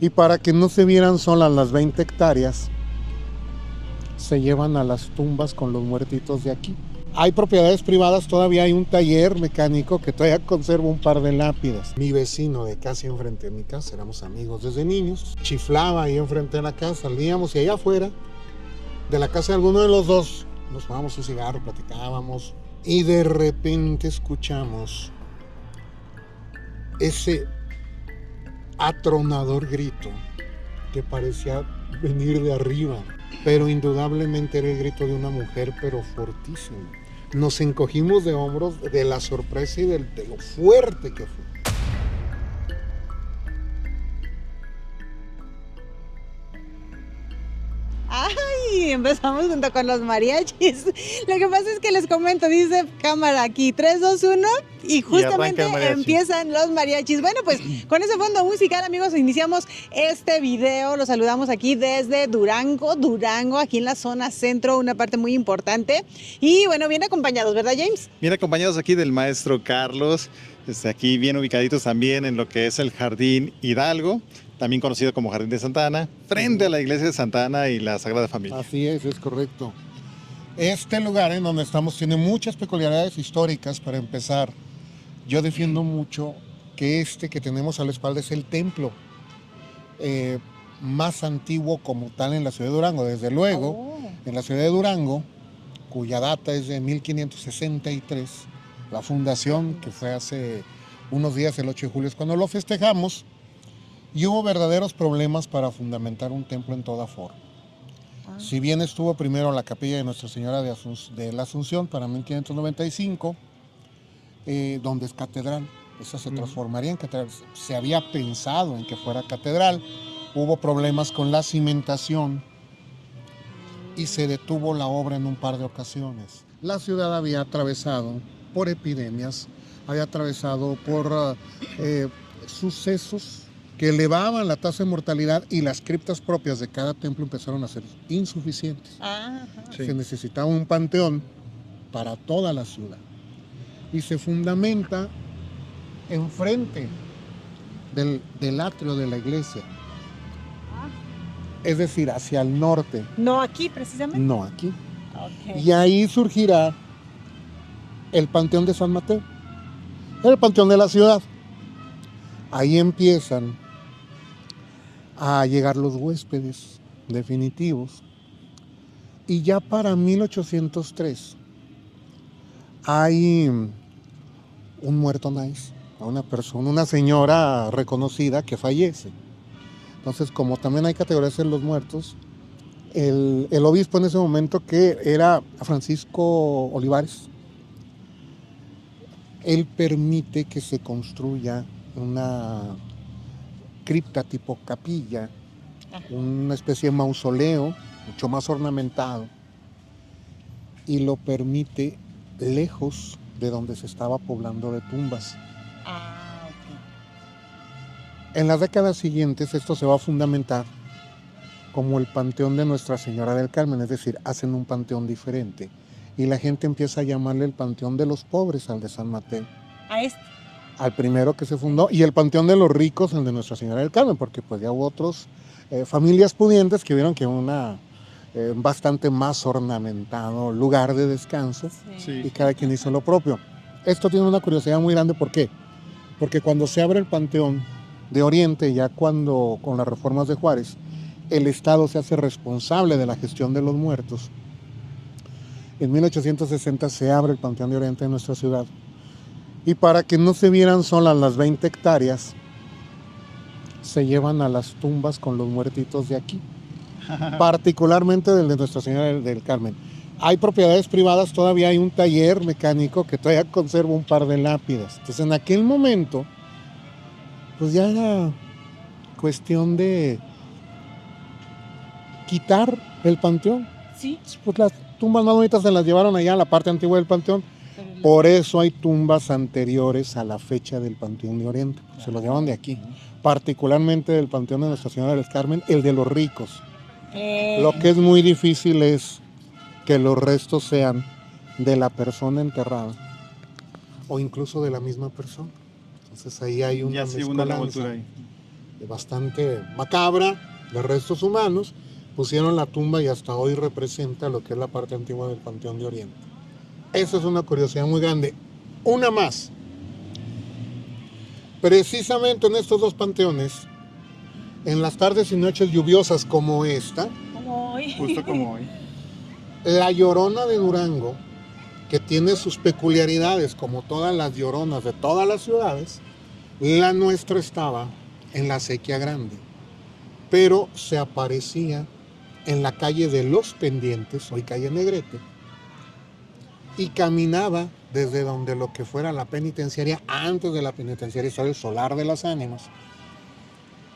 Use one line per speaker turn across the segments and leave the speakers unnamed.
Y para que no se vieran solas las 20 hectáreas, se llevan a las tumbas con los muertitos de aquí. Hay propiedades privadas, todavía hay un taller mecánico que todavía conserva un par de lápidas. Mi vecino de casi enfrente de mi casa, éramos amigos desde niños, chiflaba ahí enfrente de la casa, salíamos y allá afuera de la casa de alguno de los dos nos fumábamos un cigarro, platicábamos y de repente escuchamos ese atronador grito que parecía venir de arriba, pero indudablemente era el grito de una mujer, pero fortísimo. Nos encogimos de hombros de la sorpresa y de lo fuerte que fue.
Ay, empezamos junto con los mariachis. Lo que pasa es que les comento, dice cámara aquí, 3, 2, 1 y justamente empiezan los mariachis. Bueno, pues con ese fondo musical, amigos, iniciamos este video. Los saludamos aquí desde Durango, aquí en la zona centro, una parte muy importante. Y bueno, bien acompañados, ¿verdad, James?
Bien acompañados aquí del maestro Carlos, aquí bien ubicaditos también en lo que es el Jardín Hidalgo, también conocido como Jardín de Santa Ana, frente a la iglesia de Santa Ana y la Sagrada Familia.
Así es correcto. Este lugar en donde estamos tiene muchas peculiaridades históricas. Para empezar, yo defiendo mucho que que tenemos a la espalda es el templo más antiguo como tal en la ciudad de Durango. Desde luego, en la ciudad de Durango, cuya data es de 1563, la fundación, que fue hace unos días, el 8 de julio, es cuando lo festejamos, y hubo verdaderos problemas para fundamentar un templo en toda forma. Si bien estuvo primero la capilla de Nuestra Señora de la Asunción para 1595, donde es catedral, esa se transformaría en catedral. Se había pensado en que fuera catedral, hubo problemas con la cimentación y se detuvo la obra en un par de ocasiones. La ciudad había atravesado por epidemias, había atravesado por sucesos que elevaban la tasa de mortalidad y las criptas propias de cada templo empezaron a ser insuficientes.
Sí.
Se necesitaba un panteón para toda la ciudad y se fundamenta enfrente del atrio de la iglesia, es decir, hacia el norte.
No aquí, precisamente.
No aquí.
Okay.
Y ahí surgirá el Panteón de San Mateo, el panteón de la ciudad. Ahí empiezan a llegar los huéspedes definitivos y ya para 1803 hay un muerto nice, una señora reconocida que fallece. Entonces, como también hay categorías en los muertos, el obispo en ese momento, que era Francisco Olivares, él permite que se construya una cripta tipo capilla, una especie de mausoleo mucho más ornamentado, y lo permite lejos de donde se estaba poblando de tumbas. En las décadas siguientes esto se va a fundamentar como el panteón de Nuestra Señora del Carmen, es decir, hacen un panteón diferente y la gente empieza a llamarle el panteón de los pobres al de San Mateo. Al primero que se fundó, y el panteón de los ricos, el de Nuestra Señora del Carmen, porque pues ya hubo otros familias pudientes que vieron que una bastante más ornamentado lugar de descanso,
Sí.
y cada quien hizo lo propio. Esto tiene una curiosidad muy grande, ¿por qué? Porque cuando se abre el Panteón de Oriente, ya cuando con las reformas de Juárez, el Estado se hace responsable de la gestión de los muertos. En 1860 se abre el Panteón de Oriente en nuestra ciudad. Y para que no se vieran solas las 20 hectáreas, se llevan a las tumbas con los muertitos de aquí, particularmente del de Nuestra Señora del Carmen. Hay propiedades privadas, todavía hay un taller mecánico que todavía conserva un par de lápidas. Entonces, en aquel momento, pues ya era cuestión de quitar el panteón.
Sí.
Pues las tumbas más bonitas se las llevaron allá a la parte antigua del panteón. Por eso hay tumbas anteriores a la fecha del Panteón de Oriente. Se los llevan de aquí. Particularmente del Panteón de Nuestra Señora del Carmen, el de los ricos. Lo que es muy difícil es que los restos sean de la persona enterrada o incluso de la misma persona. Entonces ahí hay una
Ya sí, una
mezcolanza.
revoltura ahí.
bastante macabra de restos humanos, pusieron la tumba y hasta hoy representa lo que es la parte antigua del Panteón de Oriente. Esa es una curiosidad muy grande. Una más. Precisamente en estos dos panteones, en las tardes y noches lluviosas como esta,
Justo como hoy.
la Llorona de Durango, que tiene sus peculiaridades como todas las lloronas de todas las ciudades, la nuestra estaba en la Acequia Grande, pero se aparecía en la calle de Los Pendientes, hoy calle Negrete, y caminaba desde donde lo que fuera la penitenciaria, antes de la penitenciaria estaba el Solar de las Ánimas,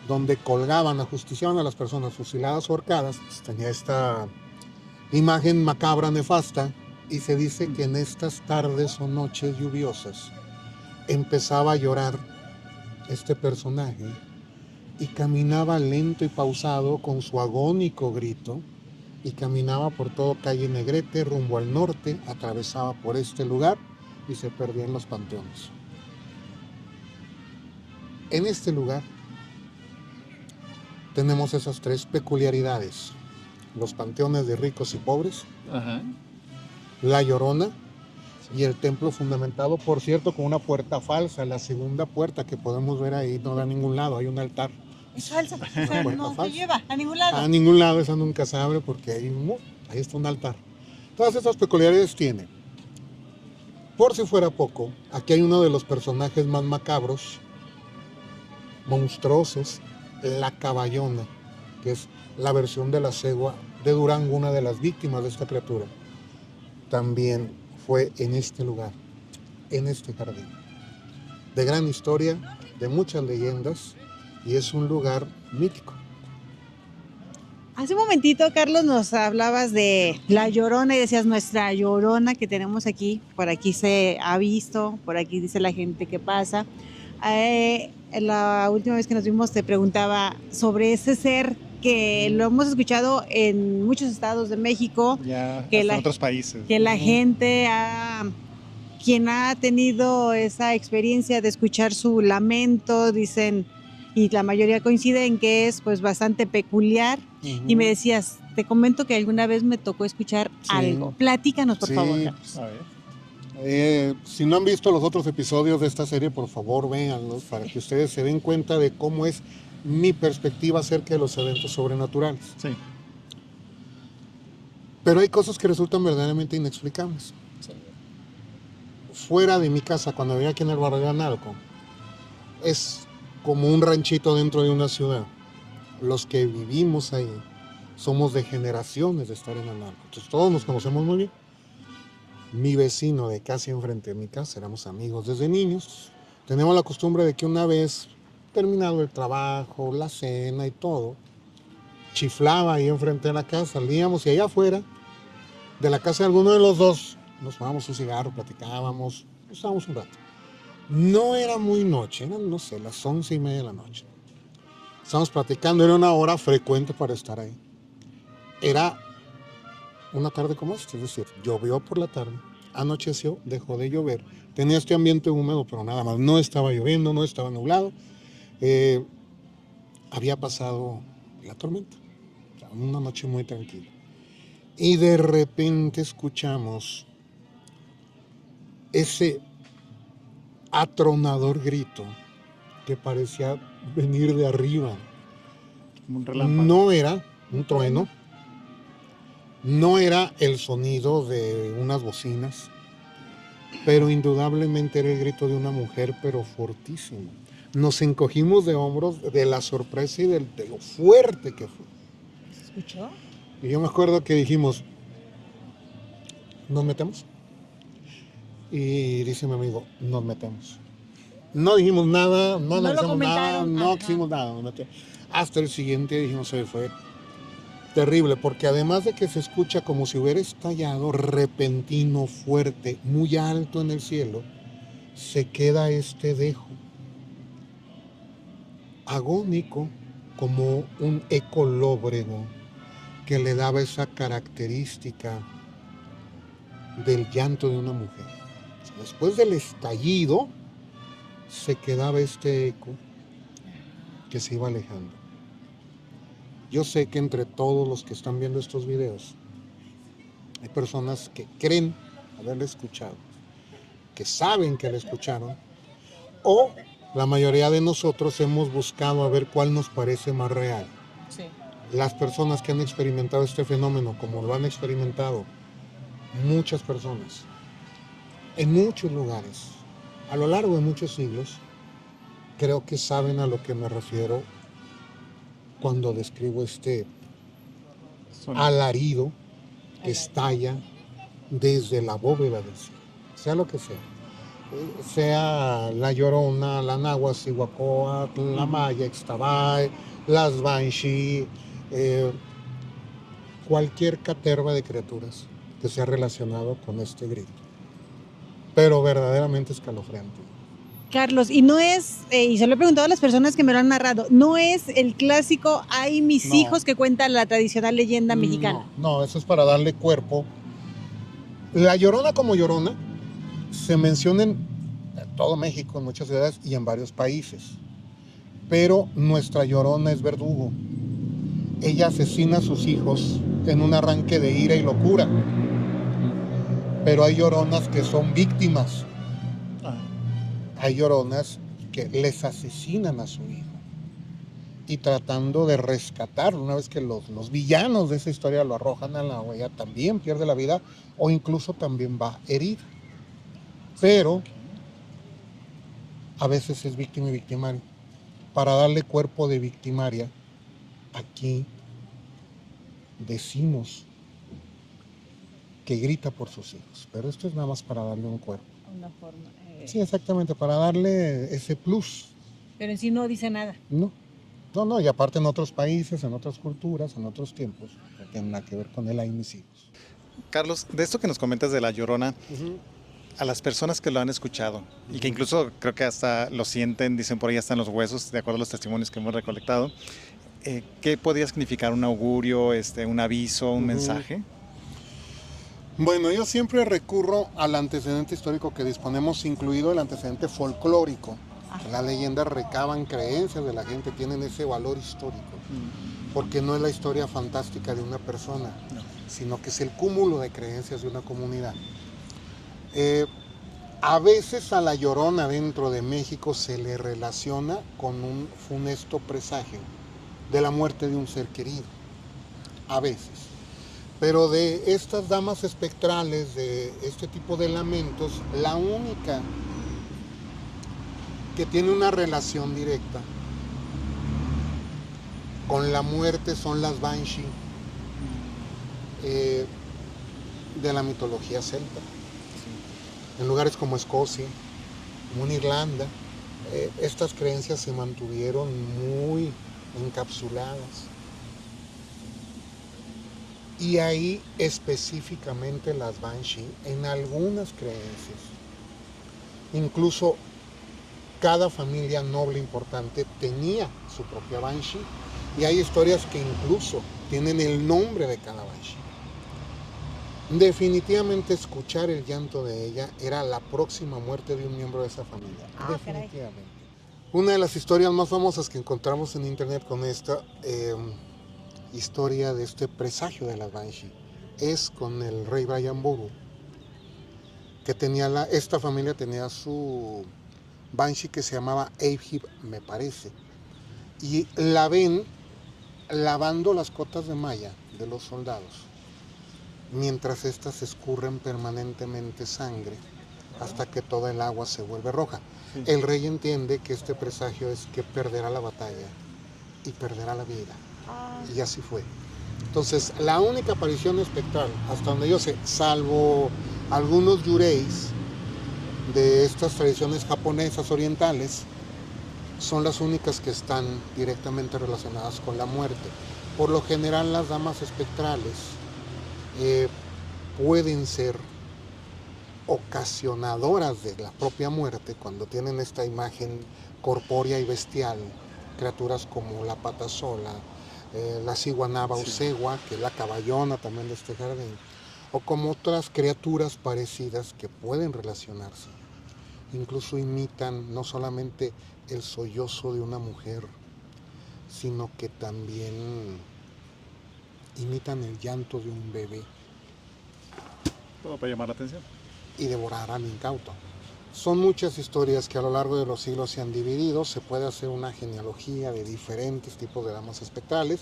donde colgaban, ajusticiaban a las personas fusiladas o ahorcadas. Tenía esta imagen macabra, nefasta, y se dice que en estas tardes o noches lluviosas empezaba a llorar este personaje y caminaba lento y pausado con su agónico grito, y caminaba por todo calle Negrete rumbo al norte, atravesaba por este lugar y se perdía en los panteones. En este lugar tenemos esas tres peculiaridades: los panteones de ricos y pobres, la Llorona y el templo fundamentado, por cierto, con una puerta falsa. La segunda puerta que podemos ver ahí no da a ningún lado, hay un altar.
Es falsa, o sea, no te lleva a ningún lado.
A ningún lado, esa nunca se abre porque ahí está un altar. Todas estas peculiaridades tiene. Por si fuera poco, aquí hay uno de los personajes más macabros, monstruosos, la Caballona, que es la versión de la cegua de Durango, una de las víctimas de esta criatura. También fue en este lugar, en este jardín. De gran historia, de muchas leyendas, y es un lugar mítico.
Hace un momentito, Carlos, nos hablabas de la Llorona y decías nuestra Llorona que tenemos aquí. Por aquí se ha visto, por aquí dice la gente que pasa. La última vez que nos vimos te preguntaba sobre ese ser que lo hemos escuchado en muchos estados de México.
Ya,
que
en otros países.
Que la gente quien ha tenido esa experiencia de escuchar su lamento, dicen, y la mayoría coincide en que es pues bastante peculiar. Y me decías, te comento que alguna vez me tocó escuchar algo. Platícanos, por favor, Carlos.
A ver.
Si no han visto los otros episodios de esta serie, por favor véanlos para que ustedes se den cuenta de cómo es mi perspectiva acerca de los eventos sobrenaturales.
Sí.
Pero hay cosas que resultan verdaderamente inexplicables. Sí. Fuera de mi casa, cuando vivía aquí en el barrio de Analco, es como un ranchito dentro de una ciudad. Los que vivimos ahí somos de generaciones de estar en Analco. Entonces todos nos conocemos muy bien. Mi vecino de casi enfrente de mi casa, éramos amigos desde niños. Tenemos la costumbre de que una vez terminado el trabajo, la cena y todo, chiflaba ahí enfrente de la casa, salíamos y allá afuera de la casa de alguno de los dos nos fumábamos un cigarro, platicábamos, estábamos un rato. No era muy noche, eran, no sé, las 11:30 de la noche. Estábamos platicando, era una hora frecuente para estar ahí. Era una tarde como esta, es decir, llovió por la tarde, anocheció, dejó de llover. Tenía este ambiente húmedo, pero nada más, no estaba lloviendo, no estaba nublado. Había pasado la tormenta, una noche muy tranquila. Y de repente escuchamos ese atronador grito que parecía venir de arriba.
Como un relámpago.
No era un trueno, no era el sonido de unas bocinas, pero indudablemente era el grito de una mujer, pero fortísimo. Nos encogimos de hombros de la sorpresa y de lo fuerte que fue.
¿Se escuchó?
Y yo me acuerdo que dijimos, ¿nos metemos? Y dice mi amigo, nos metemos. No dijimos nada, no analizamos nada, no quisimos nada. Hasta el siguiente dijimos, fue terrible, porque además de que se escucha como si hubiera estallado repentino, fuerte, muy alto en el cielo, se queda este dejo agónico, como un eco lóbrego que le daba esa característica del llanto de una mujer. Después del estallido se quedaba este eco que se iba alejando. Yo sé que entre todos los que están viendo estos videos hay personas que creen haberle escuchado, que saben que le escucharon, o la mayoría de nosotros hemos buscado a ver cuál nos parece más real.
Sí.
Las personas que han experimentado este fenómeno, como lo han experimentado muchas personas, en muchos lugares, a lo largo de muchos siglos, creo que saben a lo que me refiero cuando describo este alarido que estalla desde la bóveda del cielo, sea lo que sea la Llorona, la Náhuatl, Cihuacóatl, la Maya, Ixtabay, las Banshee, cualquier caterva de criaturas que se ha relacionado con este grito, pero verdaderamente escalofriante.
Carlos, y no es, y se lo he preguntado a las personas que me lo han narrado, no es el clásico "ay, mis hijos" que cuenta la tradicional leyenda mexicana.
No, eso es para darle cuerpo. La Llorona como Llorona se menciona en todo México, en muchas ciudades y en varios países, pero nuestra Llorona es verdugo. Ella asesina a sus hijos en un arranque de ira y locura, pero hay lloronas que son víctimas. Hay lloronas que les asesinan a su hijo y tratando de rescatarlo, una vez que los villanos de esa historia lo arrojan a la huella, también pierde la vida o incluso también va herido. Pero a veces es víctima y victimario. Para darle cuerpo de victimaria, aquí decimos que grita por sus hijos, pero esto es nada más para darle un cuerpo.
Una forma.
Sí, exactamente, para darle ese plus.
Pero en sí no dice nada.
No, y aparte en otros países, en otras culturas, en otros tiempos, no tiene nada que ver con él, hay mis hijos.
Carlos, de esto que nos comentas de La Llorona, a las personas que lo han escuchado y que incluso creo que hasta lo sienten, dicen por ahí hasta en los huesos, de acuerdo a los testimonios que hemos recolectado, ¿qué podría significar un augurio, un aviso, un mensaje?
Bueno, yo siempre recurro al antecedente histórico que disponemos, incluido el antecedente folclórico. Las leyendas recaban creencias de la gente, tienen ese valor histórico, porque no es la historia fantástica de una persona, sino que es el cúmulo de creencias de una comunidad. A veces a la Llorona dentro de México se le relaciona con un funesto presagio de la muerte de un ser querido, a veces. Pero de estas damas espectrales, de este tipo de lamentos, la única que tiene una relación directa con la muerte son las Banshee de la mitología celta. En lugares como Escocia, como en Irlanda, estas creencias se mantuvieron muy encapsuladas. Y ahí específicamente las Banshee, en algunas creencias, incluso cada familia noble importante tenía su propia Banshee, y hay historias que incluso tienen el nombre de cada Banshee. Definitivamente escuchar el llanto de ella era la próxima muerte de un miembro de esa familia. Definitivamente. Caray. Una de las historias más famosas que encontramos en internet con esta historia de este presagio de las Banshee es con el rey Brian Boru, que tenía esta familia tenía su Banshee que se llamaba Ahib, me parece, y la ven lavando las cotas de malla de los soldados mientras éstas escurren permanentemente sangre hasta que toda el agua se vuelve roja. Sí. El rey entiende que este presagio es que perderá la batalla y perderá la vida. Y así fue. Entonces, la única aparición espectral, hasta donde yo sé, salvo algunos yureis de estas tradiciones japonesas orientales, son las únicas que están directamente relacionadas con la muerte. Por lo general, las damas espectrales pueden ser ocasionadoras de la propia muerte cuando tienen esta imagen corpórea y bestial, criaturas como la patasola, la ciguanaba o cegua, que es la caballona también de este jardín, o como otras criaturas parecidas que pueden relacionarse. Incluso imitan no solamente el sollozo de una mujer, sino que también imitan el llanto de un bebé.
Todo para llamar la atención.
Y devorar al incauto. Son muchas historias que a lo largo de los siglos se han dividido, se puede hacer una genealogía de diferentes tipos de damas espectrales,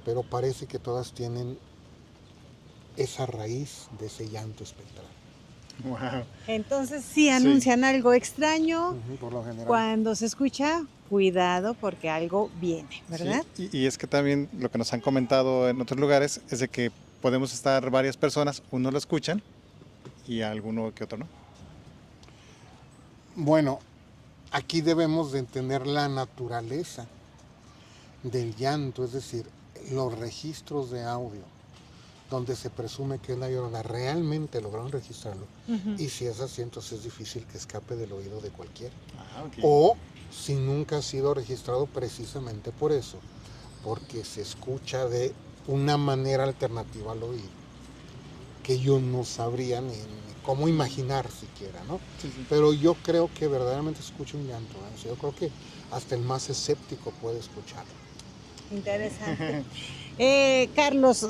pero parece que todas tienen esa raíz de ese llanto espectral.
Wow.
Entonces sí anuncian algo extraño.
Por lo general.
Cuando se escucha, cuidado porque algo viene, ¿verdad?
Sí, y es que también lo que nos han comentado en otros lugares es de que podemos estar varias personas, uno lo escuchan y alguno que otro no.
Bueno, aquí debemos de entender la naturaleza del llanto, es decir, los registros de audio, donde se presume que es la Llorona, realmente lograron registrarlo. Y si es así, entonces es difícil que escape del oído de cualquiera.
Okay.
O si nunca ha sido registrado precisamente por eso, porque se escucha de una manera alternativa al oído, que yo no sabría ni cómo imaginar siquiera, ¿no?
Sí.
Pero yo creo que verdaderamente escucho un llanto, ¿eh? O sea, yo creo que hasta el más escéptico puede escucharlo.
Interesante. Carlos,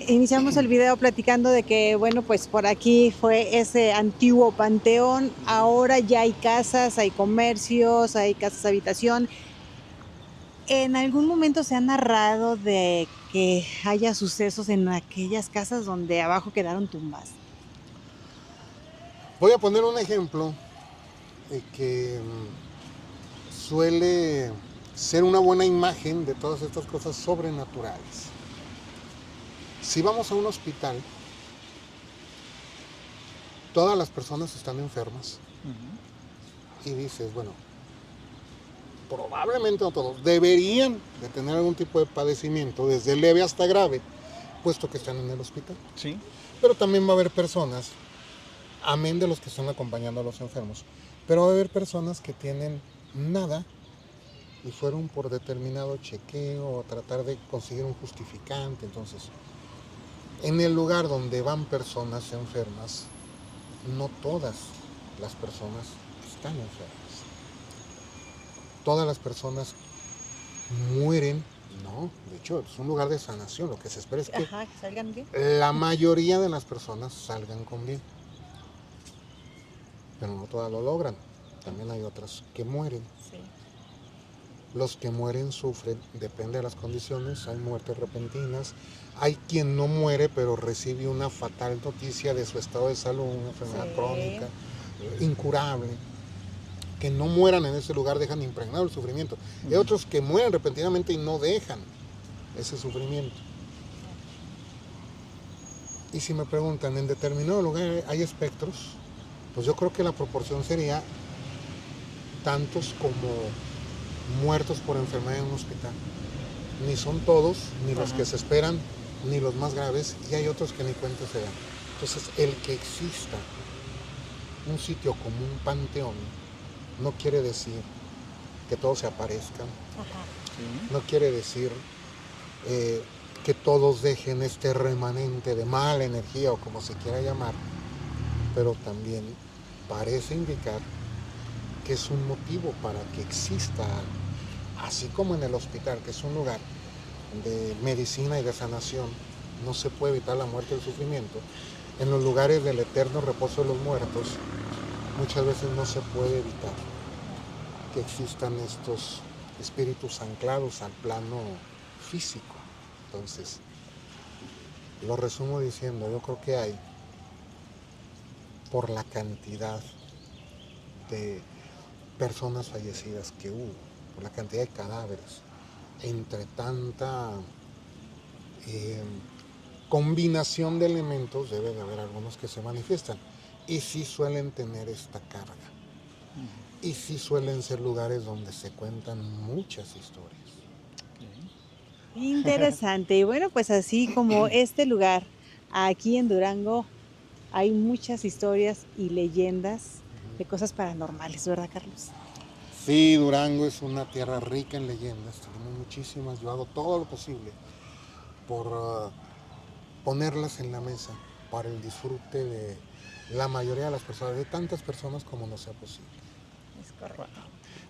iniciamos el video platicando de que, bueno, pues por aquí fue ese antiguo panteón, ahora ya hay casas, hay comercios, hay casas habitación. ¿En algún momento se ha narrado de que haya sucesos en aquellas casas donde abajo quedaron tumbas?
Voy a poner un ejemplo que suele ser una buena imagen de todas estas cosas sobrenaturales. Si vamos a un hospital, todas las personas están enfermas. Y dices, bueno, probablemente no todos, deberían de tener algún tipo de padecimiento, desde leve hasta grave, puesto que están en el hospital.
Sí.
Pero también va a haber personas, amén de los que están acompañando a los enfermos, pero va a haber personas que tienen nada y fueron por determinado chequeo o tratar de conseguir un justificante. Entonces, en el lugar donde van personas enfermas, no todas las personas están enfermas. Todas las personas mueren, no, de hecho es un lugar de sanación, lo que se espera es que
salgan bien.
La mayoría de las personas salgan con bien, pero no todas lo logran, también hay otras que mueren.
Sí.
Los que mueren sufren, depende de las condiciones, hay muertes repentinas, hay quien no muere pero recibe una fatal noticia de su estado de salud, una enfermedad crónica, incurable. Que no mueran en ese lugar dejan impregnado el sufrimiento. Hay otros que mueren repentinamente y no dejan ese sufrimiento. Y si me preguntan, ¿en determinado lugar hay espectros? Pues yo creo que la proporción sería tantos como muertos por enfermedad en un hospital. Ni son todos, ni los que se esperan, ni los más graves, y hay otros que ni cuenta se dan. Entonces, el que exista un sitio como un panteón no quiere decir que todos se aparezcan. No quiere decir que todos dejen este remanente de mala energía o como se quiera llamar, pero también parece indicar que es un motivo para que exista, así como en el hospital, que es un lugar de medicina y de sanación, no se puede evitar la muerte y el sufrimiento. En los lugares del eterno reposo de los muertos, muchas veces no se puede evitar que existan estos espíritus anclados al plano físico. Entonces, lo resumo diciendo, yo creo que hay, por la cantidad de personas fallecidas que hubo, por la cantidad de cadáveres, entre tanta combinación de elementos, debe de haber algunos que se manifiestan. Y sí suelen tener esta carga. Y sí suelen ser lugares donde se cuentan muchas historias.
Interesante. Y bueno, pues así como este lugar, aquí en Durango, hay muchas historias y leyendas de cosas paranormales, ¿verdad, Carlos?
Sí, Durango es una tierra rica en leyendas, tenemos muchísimas, yo hago todo lo posible por ponerlas en la mesa para el disfrute de la mayoría de las personas, de tantas personas como nos sea posible.
Es correcto.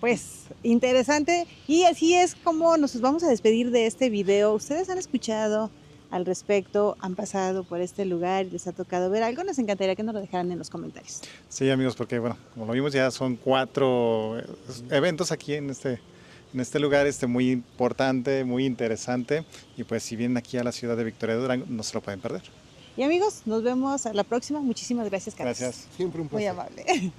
pues interesante, y así es como nos vamos a despedir de este video. Ustedes han escuchado al respecto, han pasado por este lugar y les ha tocado ver algo, nos encantaría que nos lo dejaran en los comentarios.
Sí, amigos, porque bueno, como lo vimos, ya son 4 eventos aquí en este lugar muy importante, muy interesante, y pues si vienen aquí a la ciudad de Victoria de Durango, no se lo pueden perder.
Y amigos, nos vemos a la próxima. Muchísimas gracias, Carlos.
Gracias.
Siempre un placer.
Muy amable.